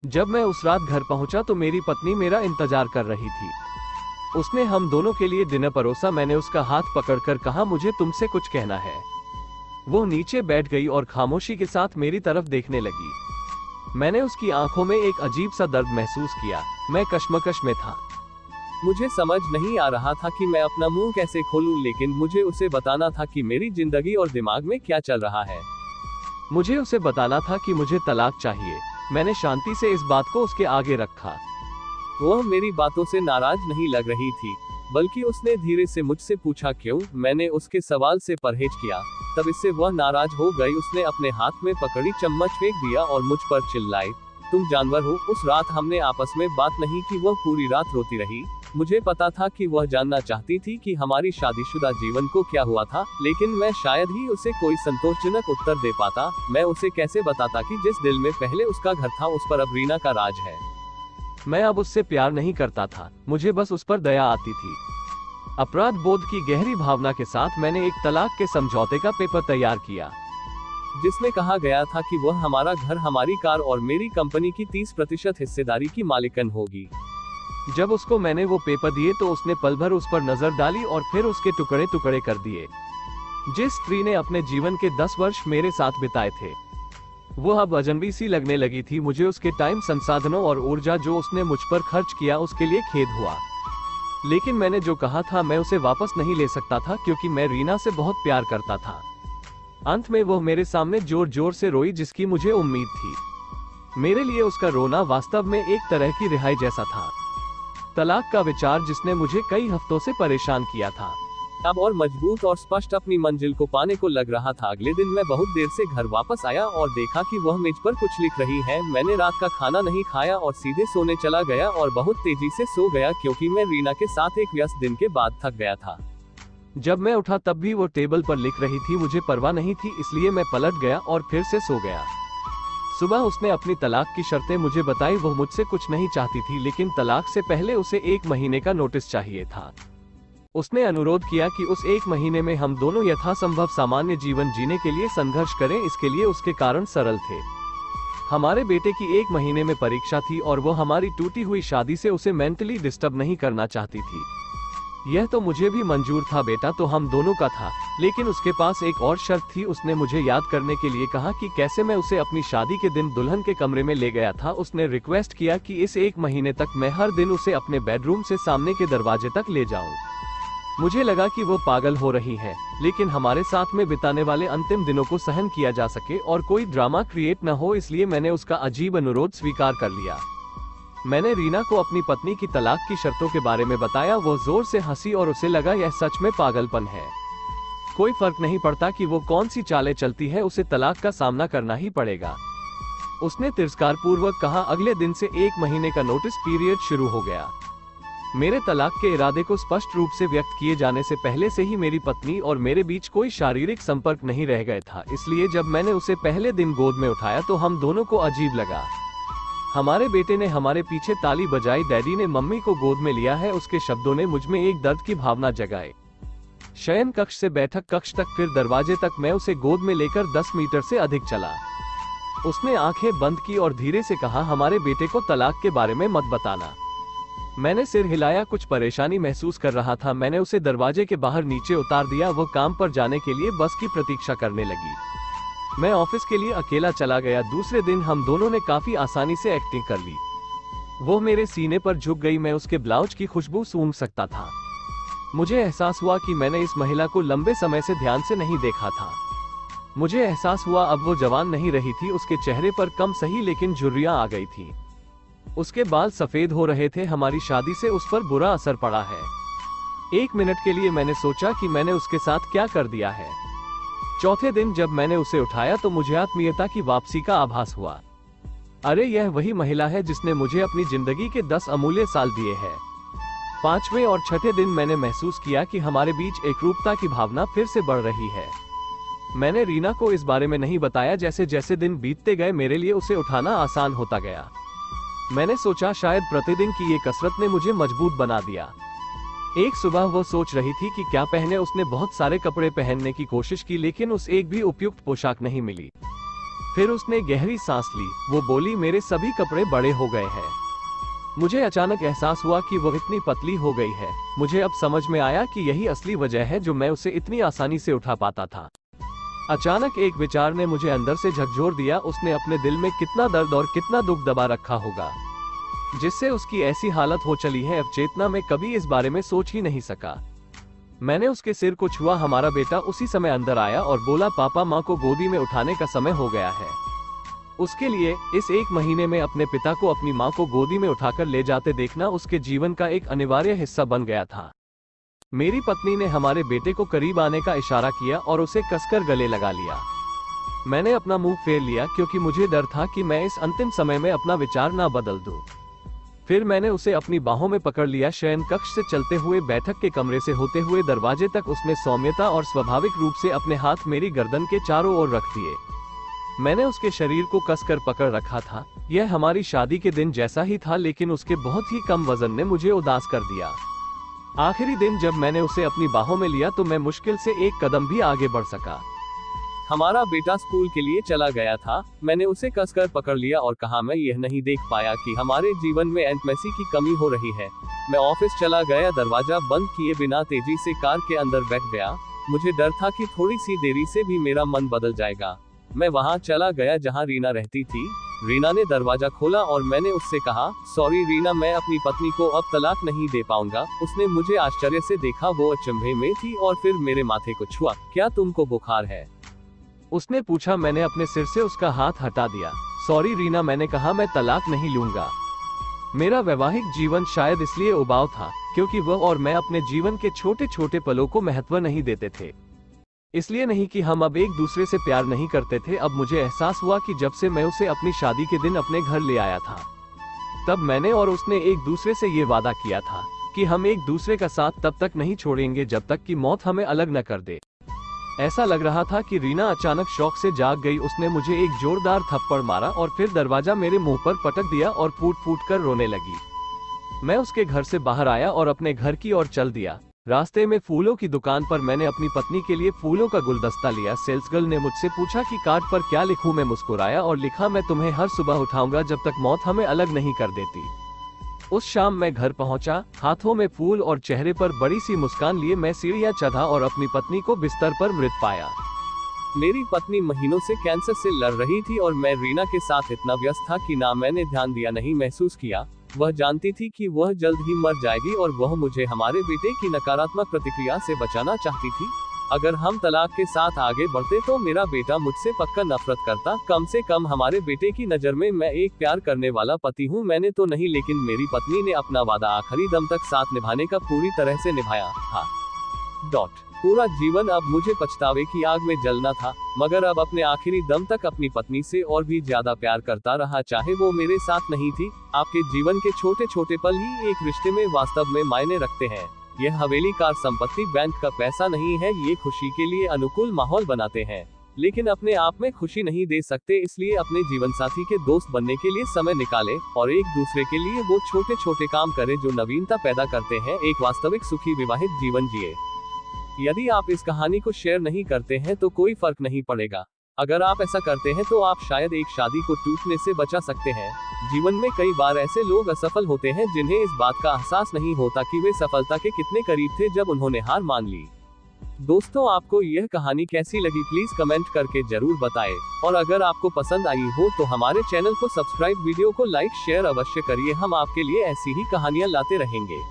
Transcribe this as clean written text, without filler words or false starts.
जब मैं उस रात घर पहुंचा तो मेरी पत्नी मेरा इंतजार कर रही थी। उसने हम दोनों के लिए डिनर परोसा। मैंने उसका हाथ पकड़कर कहा, मुझे तुमसे कुछ कहना है। वो नीचे बैठ गई और खामोशी के साथ मेरी तरफ देखने लगी। मैंने उसकी आंखों में एक अजीब सा दर्द महसूस किया। मैं कश्मकश में था। मुझे समझ नहीं आ रहा था कि मैं अपना मुंह कैसे खोलूं, लेकिन मुझे उसे बताना था कि मेरी जिंदगी और दिमाग में क्या चल रहा है। मुझे उसे बताना था कि मुझे तलाक चाहिए। मैंने शांति से इस बात को उसके आगे रखा। वह मेरी बातों से नाराज नहीं लग रही थी, बल्कि उसने धीरे से मुझसे पूछा क्यों। मैंने उसके सवाल से परहेज किया। तब इससे वह नाराज हो गई। उसने अपने हाथ में पकड़ी चम्मच फेंक दिया और मुझ पर चिल्लाई, तुम जानवर हो। उस रात हमने आपस में बात नहीं की। वह पूरी रात रोती रही। मुझे पता था कि वह जानना चाहती थी कि हमारी शादीशुदा जीवन को क्या हुआ था, लेकिन मैं शायद ही उसे कोई संतोषजनक उत्तर दे पाता। मैं उसे कैसे बताता कि जिस दिल में पहले उसका घर था, उस पर अब रीना का राज है। मैं अब उससे प्यार नहीं करता था, मुझे बस उस पर दया आती थी। अपराध बोध की गहरी भावना के साथ मैंने एक तलाक के समझौते का पेपर तैयार किया, जिसमें कहा गया था कि वह हमारा घर, हमारी कार और मेरी कंपनी की 30% हिस्सेदारी की मालिकन होगी। जब उसको मैंने वो पेपर दिए तो उसने पल भर उस पर नजर डाली और फिर उसके टुकड़े टुकड़े कर दिए। जिस स्त्री ने अपने जीवन के 10 वर्ष मेरे साथ बिताए थे, वो अब अजनबी सी लगने लगी थी। मुझे उसके टाइम, संसाधनों और ऊर्जा जो उसने मुझ पर खर्च किया, उसके लिए खेद हुआ। लेकिन मैंने जो कहा था मैं उसे वापस नहीं ले सकता था, क्योंकि मैं रीना से बहुत प्यार करता था। अंत में वो मेरे सामने जोर जोर से रोई, जिसकी मुझे उम्मीद थी। मेरे लिए उसका रोना वास्तव में एक तरह की रिहाई जैसा था। तलाक का विचार, जिसने मुझे कई हफ्तों से परेशान किया था, अब और मजबूत और स्पष्ट अपनी मंजिल को पाने को लग रहा था। अगले दिन मैं बहुत देर से घर वापस आया और देखा कि वह मेज पर कुछ लिख रही है। मैंने रात का खाना नहीं खाया और सीधे सोने चला गया, और बहुत तेजी से सो गया, क्योंकि मैं रीना के साथ एक व्यस्त दिन के बाद थक गया था। जब मैं उठा तब भी वो टेबल पर लिख रही थी। मुझे परवाह नहीं थी, इसलिए मैं पलट गया और फिर से सो गया। सुबह उसने अपनी तलाक की शर्तें मुझे बताई। वो मुझसे कुछ नहीं चाहती थी, लेकिन तलाक से पहले उसे 1 महीने का नोटिस चाहिए था। उसने अनुरोध किया कि उस 1 महीने में हम दोनों यथासंभव सामान्य जीवन जीने के लिए संघर्ष करें। इसके लिए उसके कारण सरल थे। हमारे बेटे की 1 महीने में परीक्षा थी और वो हमारी टूटी हुई शादी से उसे मेंटली डिस्टर्ब नहीं करना चाहती थी। यह तो मुझे भी मंजूर था, बेटा तो हम दोनों का था। लेकिन उसके पास एक और शर्त थी। उसने मुझे याद करने के लिए कहा कि कैसे मैं उसे अपनी शादी के दिन दुल्हन के कमरे में ले गया था। उसने रिक्वेस्ट किया कि इस 1 महीने तक मैं हर दिन उसे अपने बेडरूम से सामने के दरवाजे तक ले जाऊं। मुझे लगा कि वो पागल हो रही है, लेकिन हमारे साथ में बिताने वाले अंतिम दिनों को सहन किया जा सके और कोई ड्रामा क्रिएट न हो, इसलिए मैंने उसका अजीब अनुरोध स्वीकार कर लिया। मैंने रीना को अपनी पत्नी की तलाक की शर्तों के बारे में बताया। वो जोर से हंसी और उसे लगा यह सच में पागलपन है। कोई फर्क नहीं पड़ता कि वो कौन सी चालें चलती है, उसे तलाक का सामना करना ही पड़ेगा। उसने तिरस्कार पूर्वक कहा। अगले दिन से 1 महीने का नोटिस पीरियड शुरू हो गया। मेरे तलाक के इरादे को स्पष्ट रूप से व्यक्त किए जाने से पहले से ही मेरी पत्नी और मेरे बीच कोई शारीरिक संपर्क नहीं रह गया था, इसलिए जब मैंने उसे पहले दिन गोद में उठाया तो हम दोनों को अजीब लगा। हमारे बेटे ने हमारे पीछे ताली बजाई। डैडी ने मम्मी को गोद में लिया है। उसके शब्दों ने मुझ में एक दर्द की भावना जगाई। शयन कक्ष से बैठक कक्ष तक, फिर दरवाजे तक मैं उसे गोद में लेकर 10 मीटर से अधिक चला। उसने आंखें बंद की और धीरे से कहा, हमारे बेटे को तलाक के बारे में मत बताना। मैंने सिर हिलाया, कुछ परेशानी महसूस कर रहा था। मैंने उसे दरवाजे के बाहर नीचे उतार दिया। वो काम पर जाने के लिए बस की प्रतीक्षा करने लगी। मैं ऑफिस के लिए अकेला चला गया। दूसरे दिन हम दोनों ने काफी आसानी से एक्टिंग कर ली। वो मेरे सीने पर झुक गई। मैं उसके ब्लाउज की खुशबू सूंघ सकता था। मुझे एहसास हुआ कि मैंने इस महिला को लंबे समय से ध्यान से नहीं देखा था। मुझे एहसास हुआ अब वो जवान नहीं रही थी। उसके चेहरे पर कम सही लेकिन झुर्रियां आ गई थी। उसके बाल सफेद हो रहे थे। हमारी शादी से उस पर बुरा असर पड़ा है। 1 मिनट के लिए मैंने सोचा कि मैंने उसके साथ क्या कर दिया है। चौथे दिन जब मैंने उसे उठाया तो मुझे आत्मीयता की वापसी का आभास हुआ। अरे, यह वही महिला है जिसने मुझे अपनी जिंदगी के 10 अमूल्य साल दिए हैं। 5वें और 6ठे दिन मैंने महसूस किया कि हमारे बीच एकरूपता की भावना फिर से बढ़ रही है। मैंने रीना को इस बारे में नहीं बताया। जैसे जैसे दिन बीतते गए मेरे लिए उसे उठाना आसान होता गया। मैंने सोचा शायद प्रतिदिन की ये कसरत ने मुझे मजबूत बना दिया। एक सुबह वो सोच रही थी कि क्या पहने। उसने बहुत सारे कपड़े पहनने की कोशिश की, लेकिन उस एक भी उपयुक्त पोशाक नहीं मिली। फिर उसने गहरी सांस ली। वो बोली, मेरे सभी कपड़े बड़े हो गए हैं। मुझे अचानक एहसास हुआ कि वो इतनी पतली हो गई है। मुझे अब समझ में आया कि यही असली वजह है जो मैं उसे इतनी आसानी से उठा पाता था। अचानक एक विचार ने मुझे अंदर से झकझोर दिया। उसने अपने दिल में कितना दर्द और कितना दुख दबा रखा होगा, जिससे उसकी ऐसी हालत हो चली है। अब चेतना में कभी इस बारे में सोच ही नहीं सका। मैंने उसके सिर को छुआ। हमारा बेटा उसी समय अंदर आया और बोला, पापा, माँ को गोदी में उठाने का समय हो गया है। उसके लिए इस 1 महीने में अपने पिता को अपनी माँ को गोदी में उठाकर ले जाते देखना उसके जीवन का एक अनिवार्य हिस्सा बन गया था। मेरी पत्नी ने हमारे बेटे को करीब आने का इशारा किया और उसे कसकर गले लगा लिया। मैंने अपना मुंह फेर लिया क्योंकि मुझे डर था कि मैं इस अंतिम समय में अपना विचार ना बदल दूं। फिर मैंने उसे अपनी बाहों में पकड़ लिया। शयन कक्ष से चलते हुए बैठक के कमरे से होते हुए दरवाजे तक उसने सौम्यता और स्वाभाविक रूप से अपने हाथ मेरी गर्दन के चारों ओर रख दिए। मैंने उसके शरीर को कसकर पकड़ रखा था। यह हमारी शादी के दिन जैसा ही था, लेकिन उसके बहुत ही कम वजन ने मुझे उदास कर दिया। आखिरी दिन जब मैंने उसे अपनी बाहों में लिया तो मैं मुश्किल से एक कदम भी आगे बढ़ सका। हमारा बेटा स्कूल के लिए चला गया था। मैंने उसे कसकर पकड़ लिया और कहा, मैं यह नहीं देख पाया कि हमारे जीवन में इंटीमेसी की कमी हो रही है। मैं ऑफिस चला गया, दरवाजा बंद किए बिना तेजी से कार के अंदर बैठ गया। मुझे डर था कि थोड़ी सी देरी से भी मेरा मन बदल जाएगा। मैं वहां चला गया जहां रीना रहती थी। रीना ने दरवाजा खोला और मैंने उससे कहा, सॉरी रीना, मैं अपनी पत्नी को अब तलाक नहीं दे पाऊंगा। उसने मुझे आश्चर्य से देखा। वो अचंभे में थी और फिर मेरे माथे को छुआ। क्या तुमको बुखार है? उसने पूछा। मैंने अपने सिर से उसका हाथ हटा दिया। सॉरी रीना, मैंने कहा, मैं तलाक नहीं लूंगा। मेरा वैवाहिक जीवन शायद इसलिए उबाऊ था क्योंकि वह और मैं अपने जीवन के छोटे छोटे पलों को महत्व नहीं देते थे। इसलिए नहीं कि हम अब एक दूसरे से प्यार नहीं करते थे। अब मुझे एहसास हुआ कि जब से मैं उसे अपनी शादी के दिन अपने घर ले आया था, तब मैंने और उसने एक दूसरे से ये वादा किया था कि हम एक दूसरे का साथ तब तक नहीं छोड़ेंगे जब तक कि मौत हमें अलग न कर दे। ऐसा लग रहा था कि रीना अचानक शौक से जाग गई। उसने मुझे एक जोरदार थप्पड़ मारा और फिर दरवाजा मेरे मुंह पर पटक दिया और फूट फूट कर रोने लगी। मैं उसके घर से बाहर आया और अपने घर की ओर चल दिया। रास्ते में फूलों की दुकान पर मैंने अपनी पत्नी के लिए फूलों का गुलदस्ता लिया। सेल्सगर्ल ने मुझसे पूछा कि कार्ड पर क्या लिखूं। मैं मुस्कुराया और लिखा, मैं तुम्हें हर सुबह उठाऊंगा जब तक मौत हमें अलग नहीं कर देती। उस शाम मैं घर पहुंचा, हाथों में फूल और चेहरे पर बड़ी सी मुस्कान लिए मैं सीढ़ियां चढ़ा और अपनी पत्नी को बिस्तर पर मृत पाया। मेरी पत्नी महीनों से कैंसर से लड़ रही थी और मैं रीना के साथ इतना व्यस्त था कि ना मैंने ध्यान दिया नहीं महसूस किया। वह जानती थी कि वह जल्द ही मर जाएगी और वह मुझे हमारे बेटे की नकारात्मक प्रतिक्रिया से बचाना चाहती थी। अगर हम तलाक के साथ आगे बढ़ते तो मेरा बेटा मुझसे पक्का नफरत करता। कम से कम हमारे बेटे की नज़र में मैं एक प्यार करने वाला पति हूँ। मैंने तो नहीं, लेकिन मेरी पत्नी ने अपना वादा आखिरी दम तक साथ निभाने का पूरी तरह से निभाया था। पूरा जीवन अब मुझे पछतावे की आग में जलना था, मगर अब अपने आखिरी दम तक अपनी पत्नी से और भी ज्यादा प्यार करता रहा, चाहे वो मेरे साथ नहीं थी। आपके जीवन के छोटे छोटे पल ही एक रिश्ते में वास्तव में मायने रखते हैं। यह हवेली, कार, संपत्ति, बैंक का पैसा नहीं है। ये खुशी के लिए अनुकूल माहौल बनाते हैं, लेकिन अपने आप में खुशी नहीं दे सकते। इसलिए अपने जीवन साथी के दोस्त बनने के लिए समय निकालें और एक दूसरे के लिए वो छोटे छोटे काम करें जो नवीनता पैदा करते हैं। एक वास्तविक सुखी विवाहित जीवन जिए। यदि आप इस कहानी को शेयर नहीं करते हैं तो कोई फर्क नहीं पड़ेगा। अगर आप ऐसा करते हैं तो आप शायद एक शादी को टूटने से बचा सकते हैं। जीवन में कई बार ऐसे लोग असफल होते हैं जिन्हें इस बात का एहसास नहीं होता कि वे सफलता के कितने करीब थे जब उन्होंने हार मान ली। दोस्तों, आपको यह कहानी कैसी लगी प्लीज कमेंट करके जरूर बताएं। और अगर आपको पसंद आई हो तो हमारे चैनल को सब्सक्राइब, वीडियो को लाइक शेयर अवश्य करिए। हम आपके लिए ऐसी ही कहानियां लाते रहेंगे।